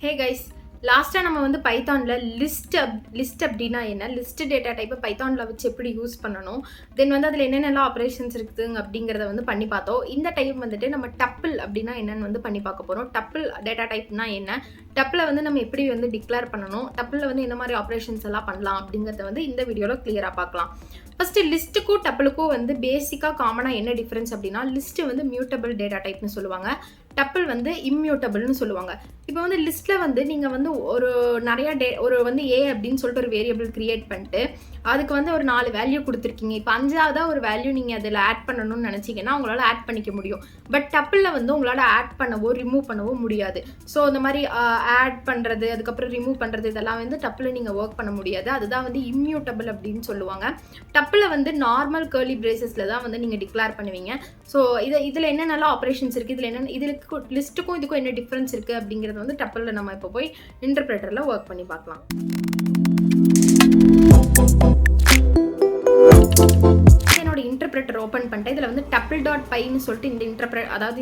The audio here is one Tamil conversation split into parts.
Hey guys, லாஸ்டா நம்ம வந்து பைத்தான்ல லிஸ்ட் அப்படின்னா என்ன, லிஸ்ட் டேட்டா டைப்பை பைத்தான்ல வச்சு எப்படி யூஸ் பண்ணணும், தென் வந்து அதில் என்னென்னலாம் ஆப்ரேஷன்ஸ் இருக்குதுங்க அப்படிங்கிறத வந்து பண்ணி பார்த்தோம். இந்த டைம் வந்துட்டு நம்ம டப்பிள் அப்படின்னா என்னன்னு வந்து பண்ணி பார்க்க போகிறோம். டப்பிள் டேட்டா டைப்னா என்ன, டப்பில் வந்து நம்ம எப்படி வந்து டிக்ளேர் பண்ணணும், டப்பில் வந்து என்ன மாதிரி ஆப்ரேஷன்ஸ் எல்லாம் பண்ணலாம் அப்படிங்கிறத வந்து இந்த வீடியோவில் கிளியராக பார்க்கலாம். ஃபர்ஸ்ட் லிஸ்ட்டுக்கும் டப்பிளுக்கும் வந்து பேசிக்காக காமனாக என்ன டிஃப்ரென்ஸ் அப்படின்னா, லிஸ்ட்டு வந்து மியூட்டபிள் டேட்டா டைப்னு சொல்லுவாங்க, டப்பிள் வந்து இம்மியூட்டபிள்னு சொல்லுவாங்க. இப்போ வந்து லிஸ்ட்டில் வந்து நீங்கள் வந்து ஒரு நிறைய ஒரு வந்து ஏ அப்படின்னு சொல்லிட்டு ஒரு வேரியபிள் கிரியேட் பண்ணிட்டு அதுக்கு வந்து ஒரு 4 வேல்யூ கொடுத்துருக்கீங்க. இப்போ 5ஆவதா ஒரு வேல்யூ நீங்கள் அதில் ஆட் பண்ணணும்னு நினச்சிங்கன்னா உங்களால் ஆட் பண்ணிக்க முடியும். பட் டப்பிளில் வந்து உங்களால் ஆட் பண்ணவோ ரிமூவ் பண்ணவோ முடியாது. ஸோ இந்த மாதிரி ஆட் பண்ணுறது அதுக்கப்புறம் ரிமூவ் பண்ணுறது இதெல்லாம் வந்து டப்பில் நீங்கள் ஒர்க் பண்ண முடியாது. அதுதான் வந்து இம்மியூட்டபிள் அப்படின்னு சொல்லுவாங்க. டப்பில் வந்து நார்மல் கர்லி பிரேசஸில் தான் வந்து நீங்கள் டிக்ளேர் பண்ணுவீங்க. ஸோ இதில் என்னென்னலாம் ஆப்ரேஷன்ஸ் இருக்குது, இதில் என்ன இதுக்கு லிஸ்ட்டுக்கும் இதுக்கும் என்ன டிஃப்ரென்ஸ் இருக்குது அப்படிங்கிறது வந்து டப்பிளில் நம்ம இப்போ போய் இன்டர்பிரேட்டரில் ஒர்க் பண்ணி பார்க்கலாம். என்னோட இன்டர்பிரேட்டர் ஓப்பன் பண்ணிட்டேன். இதில் வந்து tuple.pyன்னு சொல்லிட்டு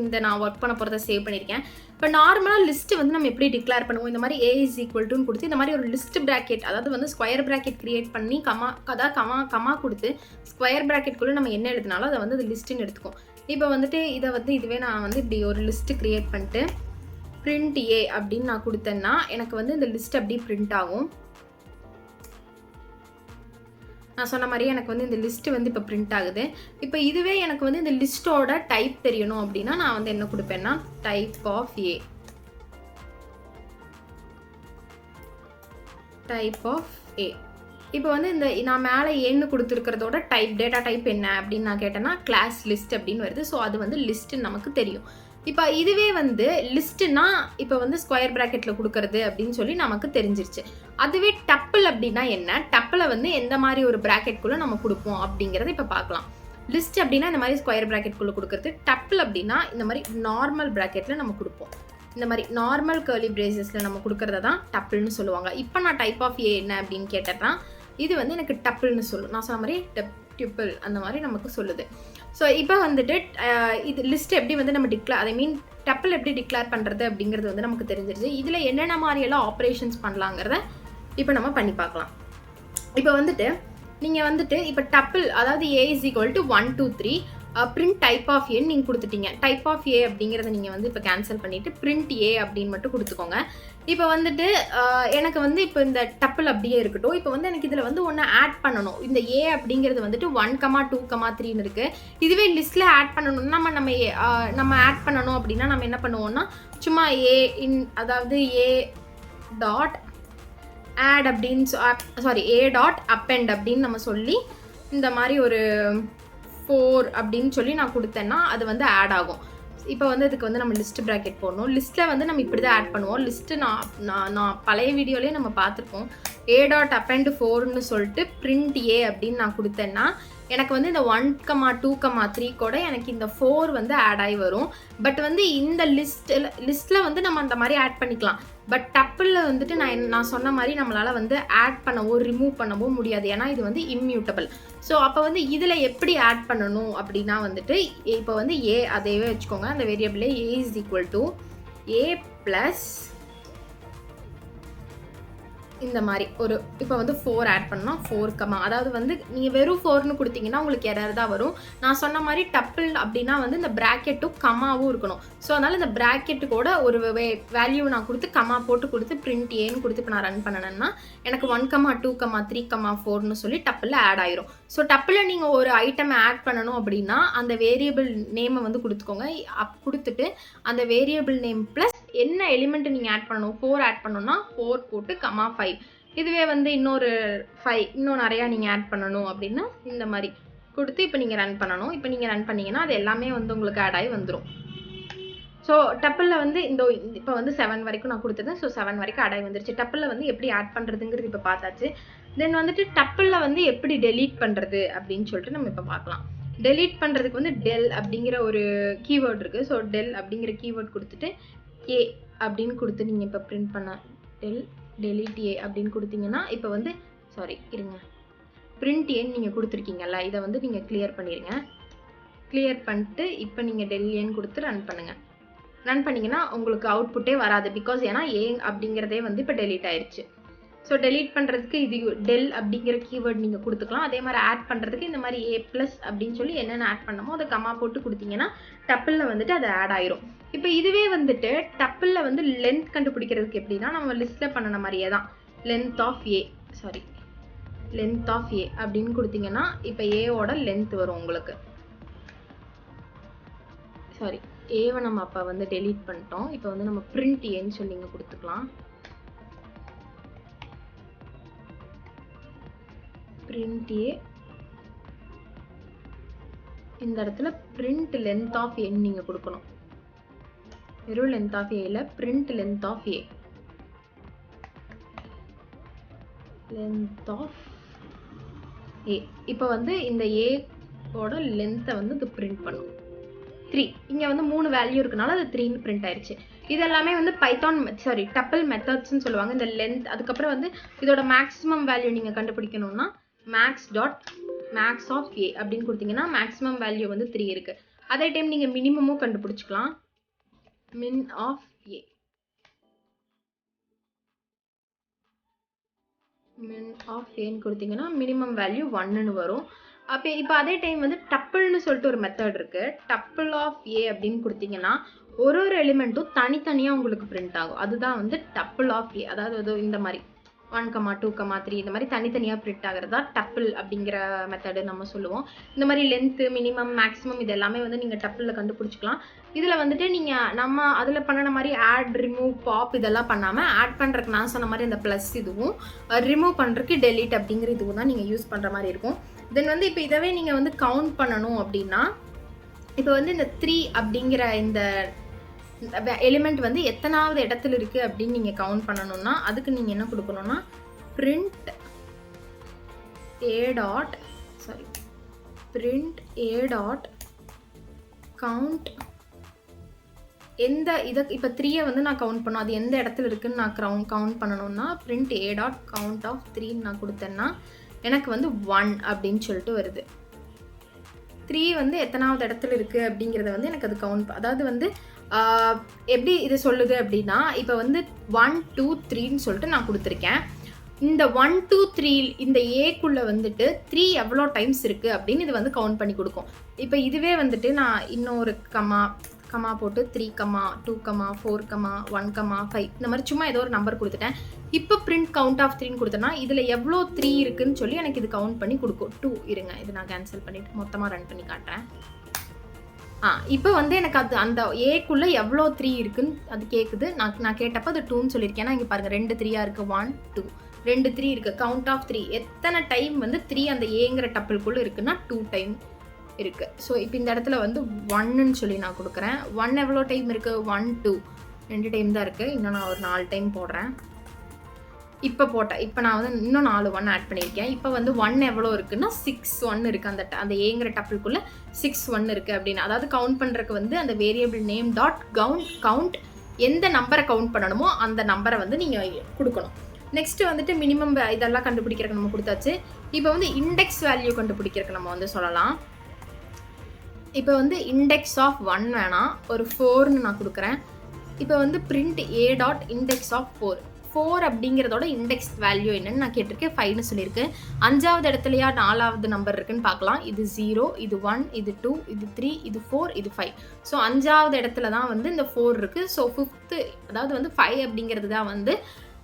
இந்த நான் ஒர்க் பண்ண போகிறத சேவ் பண்ணியிருக்கேன். இப்போ நார்மலாக லிஸ்ட்டு வந்து நம்ம எப்படி டிக்ளேர் பண்ணுவோம், இந்த மாதிரி a is equal to கொடுத்து இந்த மாதிரி ஒரு லிஸ்ட் பிராக்கெட், அதாவது வந்து ஸ்கொயர் பிராக்கெட் கிரியேட் பண்ணி கமா கொடுத்து ஸ்கொயர் பிராக்கெட்குள்ளே நம்ம என்ன எழுதினாலும் அதை வந்து அது லிஸ்ட்டுன்னு எடுத்துக்கும். இப்போ வந்துட்டு இதுவே நான் வந்து இப்படி ஒரு லிஸ்ட்டு கிரியேட் பண்ணிட்டு print a அப்படின்னு நான் கொடுத்தேன்னா எனக்கு வந்து இந்த லிஸ்ட் அப்படி பிரிண்ட் ஆகும். நான் சொன்ன மாதிரி எனக்கு வந்து இந்த லிஸ்ட்டு வந்து இப்போ பிரிண்ட் ஆகுது. இப்போ இதுவே எனக்கு வந்து இந்த லிஸ்ட்டோட டைப் தெரியணும் அப்படின்னா நான் வந்து என்ன கொடுப்பேன்னா டைப் ஆஃப் ஏ, இப்போ வந்து இந்த நான் மேலே ஏன்னு கொடுத்துருக்கிறதோட டேட்டா டைப் என்ன அப்படின்னு நான் கேட்டேன்னா கிளாஸ் லிஸ்ட் அப்படின்னு வருது. ஸோ அது வந்து லிஸ்ட்டுன்னு நமக்கு தெரியும். இப்போ இதுவே வந்து லிஸ்ட்டுனா இப்போ வந்து ஸ்கொயர் ப்ராக்கெட்டில் கொடுக்கறது அப்படின்னு சொல்லி நமக்கு தெரிஞ்சிருச்சு. அதுவே டப்பிள் அப்படின்னா என்ன, டப்பில் வந்து எந்த மாதிரி ஒரு ப்ராக்கெட்குள்ளே நம்ம கொடுப்போம் அப்படிங்கிறத இப்போ பார்க்கலாம். லிஸ்ட் அப்படின்னா இந்த மாதிரி ஸ்கொயர் ப்ராக்கெட்குள்ளே கொடுக்குறது, டப்பிள் அப்படின்னா இந்த மாதிரி நார்மல் ப்ராக்கெட்டில் நம்ம கொடுப்போம். இந்த மாதிரி நார்மல் கர்லி பிரேசஸில் நம்ம கொடுக்குறத தான் டப்பிள்னு சொல்லுவாங்க. இப்போ நான் டைப் ஆஃப் ஏ என்ன அப்படின்னு கேட்டேன்னா இது வந்து எனக்கு டப்பிள்னு சொல்லும். நான் சொன்ன மாதிரி டியூப்பிள் அந்த மாதிரி நமக்கு சொல்லுது. ஸோ இப்போ வந்துட்டு இது லிஸ்ட் எப்படி வந்து நம்ம டப்பிள் எப்படி டிக்ளேர் பண்ணுறது அப்படிங்கிறது வந்து நமக்கு தெரிஞ்சிருச்சு. இதில் என்னென்ன மாதிரியெல்லாம் ஆப்ரேஷன்ஸ் பண்ணலாங்கிறத இப்போ நம்ம பண்ணி பார்க்கலாம். இப்போ வந்துட்டு நீங்கள் வந்துட்டு இப்போ டப்பிள் அதாவது a is equal to 1 2 3 print type of a நீங்கள் கொடுத்துட்டீங்க. டைப் ஆஃப் ஏ அப்படிங்கிறத நீங்கள் வந்து இப்போ கேன்சல் பண்ணிவிட்டு print a அப்படின்னு மட்டும் கொடுத்துக்கோங்க. இப்போ வந்துட்டு எனக்கு வந்து இப்போ இந்த டப்பிள் அப்படியே இருக்கட்டும். இப்போ வந்து எனக்கு இதில் வந்து ஒன்று ஆட் பண்ணணும். இந்த a அப்படிங்கிறது வந்துட்டு 1, 2, 3ன்னு இருக்குது. இதுவே லிஸ்ட்டில் ஆட் பண்ணணும்னா நம்ம ஆட் பண்ணணும் அப்படின்னா நம்ம என்ன பண்ணுவோம்னா சும்மா அதாவது a டாட் ஆட் அப்படின்னு a டாட் append அப்படின்னு நம்ம சொல்லி இந்த மாதிரி ஒரு 4 அப்படின்னு சொல்லி நான் கொடுத்தேன்னா அது வந்து ஆட் ஆகும். இப்போ வந்து இதுக்கு வந்து நம்ம லிஸ்ட் ப்ராக்கெட் போடணும். லிஸ்ட்டில் வந்து நம்ம இப்படி தான் ஆட் பண்ணுவோம். லிஸ்ட்டு நான் பழைய வீடியோலேயே நம்ம பார்த்துருப்போம். a டாட் append 4ன்னு சொல்லிட்டு print a அப்படின்னு நான் கொடுத்தேன்னா எனக்கு வந்து இந்த 1, 2, 3 கூட எனக்கு இந்த 4 வந்து ஆட் ஆகி வரும். பட் வந்து இந்த லிஸ்ட்டில் வந்து நம்ம அந்த மாதிரி ஆட் பண்ணிக்கலாம். பட் டப்பிளில் வந்துட்டு நான் சொன்ன மாதிரி நம்மளால் வந்து ஆட் பண்ணவோ ரிமூவ் பண்ணவோ முடியாது. ஏன்னா இது வந்து இம்மியூட்டபிள். ஸோ அப்போ வந்து இதில் எப்படி ஆட் பண்ணணும் அப்படின்னா வந்துட்டு இப்போ வந்து a அதையவே வச்சுக்கோங்க. அந்த வேரியபிளே a is equal to a plus இந்த மாதிரி ஒரு இப்போ வந்து 4 ஆட் பண்ணோம். 4 அதாவது வந்து நீங்கள் வெறும் 4ன்னு கொடுத்தீங்கன்னா உங்களுக்கு எரர் தான் வரும். நான் சொன்ன மாதிரி டப்பிள் அப்படின்னா வந்து இந்த ப்ராக்கெட்டும் கமாவும் இருக்கணும். ஸோ அதனால் இந்த ப்ராக்கெட்டு கூட ஒரு வேல்யூ நான் கொடுத்து கமா போட்டு கொடுத்து print ஏன்னு கொடுத்து இப்போ நான் ரன் பண்ணணும்னா எனக்கு 1, 2, 3, 4ன்னு சொல்லி டப்பிளில் ஆட் ஆயிரும். ஸோ டப்பிளில் நீங்கள் ஒரு ஐட்டம் ஆட் பண்ணணும் அப்படின்னா அந்த வேரியபிள் நேமை வந்து கொடுத்துக்கோங்க. கொடுத்துட்டு அந்த வேரியபிள் நேம் ப்ளஸ் என்ன எலிமெண்ட் நீங்கள் ஆட் பண்ணணும், 4 ஆட் பண்ணணும்னா 4 போட்டு 5. இதுவே வந்து இன்னொரு 5 இன்னும் நிறையா நீங்கள் ஆட் பண்ணணும் அப்படின்னா இந்த மாதிரி கொடுத்து இப்போ நீங்கள் ரன் பண்ணணும். இப்போ நீங்கள் ரன் பண்ணிங்கன்னா அது எல்லாமே வந்து உங்களுக்கு ஆட் ஆகி வந்துடும். ஸோ டப்பிளில் வந்து இப்போ வந்து 7 வரைக்கும் நான் கொடுத்தது. ஸோ 7 வரைக்கும் ஆட் ஆகி வந்துருச்சு. டப்பிளில் வந்து எப்படி ஆட் பண்ணுறதுங்கிறது இப்போ பார்த்தாச்சு. தென் வந்துட்டு டப்பிளில் வந்து எப்படி டெலீட் பண்ணுறது அப்படின்னு சொல்லிட்டு நம்ம இப்போ பார்க்கலாம். டெலீட் பண்ணுறதுக்கு வந்து டெல் அப்படிங்கிற ஒரு கீவேர்ட் இருக்குது. ஸோ டெல் அப்படிங்கிற கீவேர்ட் கொடுத்துட்டு a அப்படின்னு கொடுத்து நீங்கள் இப்போ பிரிண்ட் பண்ண delete a அப்படின்னு கொடுத்தீங்கன்னா இப்போ வந்து print a நீங்கள் கொடுத்துருக்கீங்கல்ல, இதை வந்து நீங்கள் கிளியர் பண்ணிடுங்க. கிளியர் பண்ணிட்டு இப்போ நீங்கள் del a கொடுத்து ரன் பண்ணுங்கள். ரன் பண்ணிங்கன்னா உங்களுக்கு அவுட்புட்டே வராது. பிகாஸ் ஏன்னா ஏ அப்படிங்கிறதே வந்து இப்போ டெலீட் ஆயிடுச்சு. ஸோ டெலீட் பண்ணுறதுக்கு இது டெல் அப்படிங்கிற கீவேர்ட் நீங்கள் கொடுத்துக்கலாம். அதே மாதிரி ஆட் பண்ணுறதுக்கு இந்த மாதிரி ஏ ப்ளஸ் அப்படின்னு சொல்லி என்னென்ன ஆட் பண்ணமோ அதை கமா போட்டு கொடுத்தீங்கன்னா டப்பிளில் வந்துட்டு அது ஆட் ஆயிரும். இப்போ இதுவே வந்துட்டு டப்பிளில் வந்து லென்த் கண்டுபிடிக்கிறதுக்கு எப்படின்னா நம்ம லிஸ்ட்டில் பண்ணின மாதிரியே தான் லென்த் ஆஃப் ஏ அப்படின்னு கொடுத்தீங்கன்னா இப்போ ஏவோட லென்த் வரும் உங்களுக்கு. ஏவை நம்ம அப்போ வந்து டெலீட் பண்ணிட்டோம். இப்போ வந்து நம்ம பிரிண்ட் ஏன்னு சொல்லி இங்கே கொடுத்துக்கலாம். பிரிண்ட் ஏ இந்த இடத்துல பிரிண்ட் லென்த் ஆஃப் ஏ நீங்க கொடுக்கணும். வெறும் லென்த் ஆஃப் ஏல print length of A, length of A. இப்போ வந்து இந்த ஏ ஓட லென்த்தை வந்து இது பிரிண்ட் பண்ணும் 3. இங்க வந்து 3 வேல்யூ இருக்கனால அது 3ன்னு பிரிண்ட் ஆயிடுச்சு. இது எல்லாமே வந்து டப்பிள் மெத்தட்ஸ்ன்னு சொல்லுவாங்க. இந்த லென்த் அதுக்கப்புறம் வந்து இதோட மேக்ஸிமம் வேல்யூ நீங்க கண்டுபிடிக்கணும்னா மேக்ஸ் ஆஃப் ஏ அப்படின்னு கொடுத்தீங்கன்னா மேக்ஸிமம் வேல்யூ வந்து 3 இருக்கு. அதே டைம் நீங்க மினிமமும் கண்டுபிடிச்சிக்கலாம். மின் ஆஃப் ஏன்னு கொடுத்தீங்கன்னா மினிமம் வேல்யூ 1ன்னு வரும். அப்போ இப்போ அதே டைம் வந்து டப்பிள்னு சொல்லிட்டு ஒரு மெத்தட் இருக்கு. டப்பிள் ஆஃப் ஏ அப்படின்னு கொடுத்தீங்கன்னா ஒரு எலிமெண்ட்டும் தனித்தனியாக உங்களுக்கு பிரிண்ட் ஆகும். அதுதான் வந்து டப்பிள் ஆஃப் ஏ. அதாவது இந்த மாதிரி 1, 2, 3 இந்த மாதிரி தனித்தனியாக பிரிண்ட் ஆகிறதா டப்பிள் அப்படிங்கிற மெத்தடு நம்ம சொல்லுவோம். இந்த மாதிரி லென்த்து மினிமம் மேக்ஸிமம் இது எல்லாமே வந்து நீங்கள் டப்பிளில் கண்டுபிடிச்சிக்கலாம். இதில் வந்துட்டு நீங்கள் நம்ம அதில் பண்ணின மாதிரி ஆட் ரிமூவ் பாப் இதெல்லாம் பண்ணாமல் ஆட் பண்ணுறதுக்கு நான் சொன்ன மாதிரி அந்த ப்ளஸ் இதுவும் ரிமூவ் பண்ணுறதுக்கு டெலீட் அப்படிங்கிற இதுவும் தான் நீங்கள் யூஸ் பண்ணுற மாதிரி இருக்கும். தென் வந்து இப்போ இதவே நீங்கள் வந்து கவுண்ட் பண்ணணும் அப்படின்னா இப்போ வந்து இந்த 3 அப்படிங்கிற இந்த எலிமெண்ட் வந்து எத்தனாவது இடத்துல இருக்கு அப்படின்னு நீங்க கவுண்ட் பண்ணணும்னா அதுக்கு நீங்க என்ன கொடுக்கணும்னா பிரிண்ட் ஏ டாட் கவுண்ட். எந்த இதை இப்போ 3 வந்து நான் கவுண்ட் பண்ணணும், அது எந்த இடத்துல இருக்குன்னு நான் கவுண்ட் பண்ணணும்னா print A dot count of 3 நான் கொடுத்தேன்னா எனக்கு வந்து 1 அப்படின்னு சொல்லிட்டு வருது. 3 வந்து எத்தனாவது இடத்துல இருக்கு அப்படிங்கிறத வந்து எனக்கு அது கவுண்ட், அதாவது வந்து எப்படி இது சொல்லுது அப்படின்னா இப்போ வந்து 1, 2, 3ன்னு சொல்லிட்டு நான் கொடுத்துருக்கேன். இந்த 1, 2, 3 இந்த ஏக்குள்ளே வந்துட்டு 3 எவ்வளோ டைம்ஸ் இருக்குது அப்படின்னு இது வந்து கவுண்ட் பண்ணி கொடுக்கும். இப்போ இதுவே வந்துட்டு நான் இன்னொரு கமா போட்டு 3, 2, 4, 1, 5 இந்த மாதிரி சும்மா ஏதோ ஒரு நம்பர் கொடுத்துட்டேன். இப்போ பிரிண்ட் கவுண்ட் ஆஃப் 3ன்னு கொடுத்தேன்னா இதில் எவ்வளோ 3 இருக்குன்னு சொல்லி எனக்கு இது கவுண்ட் பண்ணி கொடுக்கும். 2 இருங்க, இது நான் கேன்சல் பண்ணிவிட்டு மொத்தமாக ரன் பண்ணி காட்டுறேன். இப்போ வந்து எனக்கு அது அந்த ஏக்குள்ளே எவ்வளோ 3 இருக்குன்னு அது கேட்குது. நான் கேட்டப்போ அது 2ன்னு சொல்லியிருக்கேன். ஏன்னா இங்கே பாருங்கள் 2 3 இருக்குது, 1 2 2 3 இருக்குது. கவுண்ட் ஆஃப் 3 எத்தனை டைம் வந்து 3 அந்த ஏங்கிற டப்பிள்குள்ளே இருக்குன்னா 2 டைம் இருக்குது. ஸோ இப்போ இந்த இடத்துல வந்து 1ன்னு சொல்லி நான் கொடுக்குறேன். 1 எவ்வளோ டைம் இருக்குது? 1 2 2 டைம் தான் இருக்குது. இன்னும் நான் ஒரு 4 டைம் போடுறேன். இப்போ நான் வந்து இன்னும் 4 1 ஆட் பண்ணியிருக்கேன். இப்போ வந்து 1 எவ்வளோ இருக்குன்னா 6 1 இருக்குது. அந்த ஏங்கிற டப்பிள்குள்ளே 6 1 இருக்குது அப்படின்னு. அதாவது கவுண்ட் பண்ணுறதுக்கு வந்து அந்த வேரியபிள் நேம் டாட் கவுண்ட் எந்த நம்பரை கவுண்ட் பண்ணணுமோ அந்த நம்பரை வந்து நீங்கள் கொடுக்கணும். நெக்ஸ்ட்டு வந்துட்டு மினிமம் இதெல்லாம் கண்டுபிடிக்கிறதுக்கு நம்ம கொடுத்தாச்சு. இப்போ வந்து இண்டெக்ஸ் வேல்யூ கண்டுபிடிக்கிறதுக்கு நம்ம வந்து சொல்லலாம். இப்போ வந்து இண்டெக்ஸ் ஆஃப் 1 வேணாம், ஒரு 4ன்னு நான் கொடுக்குறேன். இப்போ வந்து print A dot index of 4 அப்படிங்கிறதோட இண்டெக்ஸ் வேல்யூ என்னன்னு நான் கேட்டிருக்கேன். 5ன்னு சொல்லியிருக்கேன். 5வது இடத்துலையா 4வது நம்பர் இருக்குன்னு பார்க்கலாம். இது 0, இது 1, இது 2, இது 3, இது 4, இது 5. ஸோ 5வது இடத்துல தான் வந்து இந்த 4 இருக்குது. ஸோ 5th அதாவது வந்து 5 அப்படிங்கிறது தான் வந்து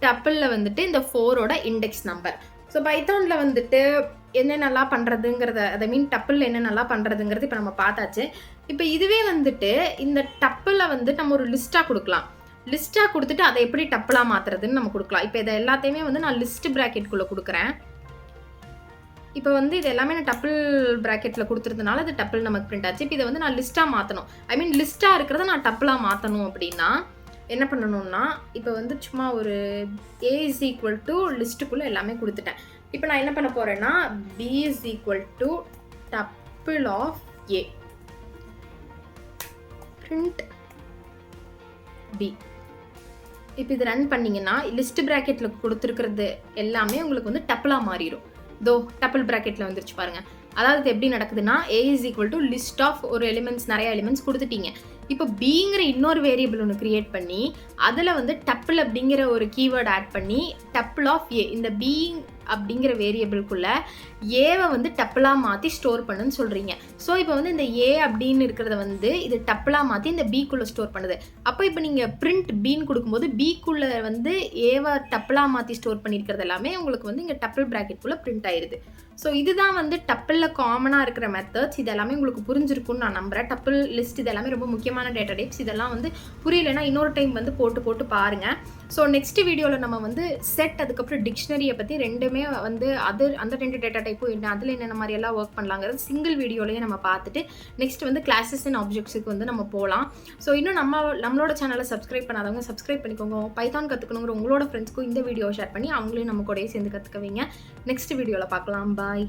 டப்பிளில் வந்துட்டு இந்த 4ஓட இண்டெக்ஸ் நம்பர். ஸோ பைத்தானில் வந்துட்டு என்னென்னலாம் பண்ணுறதுங்கிறத டப்பிளில் என்னென்னலாம் பண்ணுறதுங்கிறது இப்போ நம்ம பார்த்தாச்சு. இப்போ இதுவே வந்துட்டு இந்த டப்பிளில் வந்து நம்ம ஒரு லிஸ்ட்டாக கொடுக்கலாம். லிஸ்ட்டாக கொடுத்துட்டு அதை எப்படி டப்பிளாக மாற்றுறதுன்னு நம்ம கொடுக்கலாம். இப்போ இதை எல்லாத்தையுமே வந்து நான் லிஸ்ட் ப்ராக்கெட்குள்ளே கொடுக்குறேன். இப்போ வந்து இது எல்லாமே நான் டப்பிள் ப்ராக்கெட்டில் கொடுத்துருந்தனால அது டப்பிள் நமக்கு பிரிண்ட் ஆச்சு. இப்போ இதை வந்து நான் லிஸ்ட்டாக மாற்றணும், லிஸ்ட்டாக இருக்கிறத நான் டப்பிளாக மாற்றணும் அப்படின்னா என்ன பண்ணணும்னா இப்போ வந்து சும்மா ஒரு a is equal to லிஸ்ட்டுக்குள்ளே எல்லாமே கொடுத்துட்டேன். இப்போ நான் என்ன பண்ண போகிறேன்னா b is equal to tuple of a print b. இப்போ இது ரன் பண்ணிங்கன்னா லிஸ்ட் ப்ராக்கெட்டில் கொடுத்துருக்கிறது எல்லாமே உங்களுக்கு வந்து டப்பிளாக மாறிடும். டப்பிள் ப்ராக்கெட்டில் வந்துருச்சு பாருங்கள். அதாவது இது எப்படி நடக்குதுன்னா a is equal to list of ஒரு எலிமெண்ட்ஸ், நிறைய எலிமெண்ட்ஸ் கொடுத்துட்டீங்க. இப்போ பிங்கிற இன்னொரு வேரியபிள் ஒன்று கிரியேட் பண்ணி அதில் வந்து டப்பிள் அப்படிங்கிற ஒரு கீவேர்டு ஆட் பண்ணி டப்பிள் ஆஃப் ஏ, இந்த பீயிங் அப்படிங்கிற வேரியபிள்குள்ள ஏவை வந்து டப்பிளாக மாற்றி ஸ்டோர் பண்ணுன்னு சொல்கிறீங்க. ஸோ இப்போ வந்து இந்த ஏ அப்படின்னு இருக்கிறத வந்து இது டப்பிளாக மாற்றி இந்த பிக்குள்ளே ஸ்டோர் பண்ணுது. அப்போ இப்போ நீங்கள் பிரிண்ட் பீன்னு கொடுக்கும்போது பிக்குள்ளே வந்து ஏவை டப்பிளாக மாற்றி ஸ்டோர் பண்ணியிருக்கிறது எல்லாமே உங்களுக்கு வந்து இங்கே டப்பிள் ப்ராக்கெட்குள்ளே பிரிண்ட் ஆயிடுது. ஸோ இதுதான் வந்து டப்பிளில் காமனாக இருக்கிற மெத்தட்ஸ். இது எல்லாமே உங்களுக்கு புரிஞ்சிருக்குன்னு நான் நம்புகிறேன். டப்பிள் லிஸ்ட் இது எல்லாமே ரொம்ப முக்கியமான டேட்டா டைப்ஸ். இதெல்லாம் வந்து புரியலைன்னா இன்னொரு டைம் வந்து போட்டு பாருங்கள். ஸோ நெக்ஸ்ட் வீடியோவில் நம்ம வந்து செட் அதுக்கப்புறம் டிக்ஷனரியை பற்றி ரெண்டுமே வந்து அந்த 2 டேட்டா டைப்பும் என்ன, அதில் என்னென்ன மாதிரியெல்லாம் ஒர்க் பண்ணலாங்கிறது சிங்கிள் வீடியோலேயே நம்ம பார்த்துட்டு நெக்ஸ்ட் வந்து கிளாஸஸ் அண்ட் ஆப்ஜெக்ட்ஸுக்கு வந்து நம்ம போகலாம். ஸோ இன்னும் நம்மளோட சேனலை சப்ஸ்கிரைப் பண்ணாதவங்க சப்ஸ்கிரைப் பண்ணிக்கோங்க. பைத்தான் கற்றுக்கணுங்கிற உங்களோட ஃப்ரெண்ட்ஸ்க்கும் இந்த வீடியோ ஷேர் பண்ணி அவங்களையும் நம்ம கூடயே சேர்ந்து கற்றுக்கவீங்க. நெக்ஸ்ட் வீடியோவில் பார்க்கலாம். பாய்.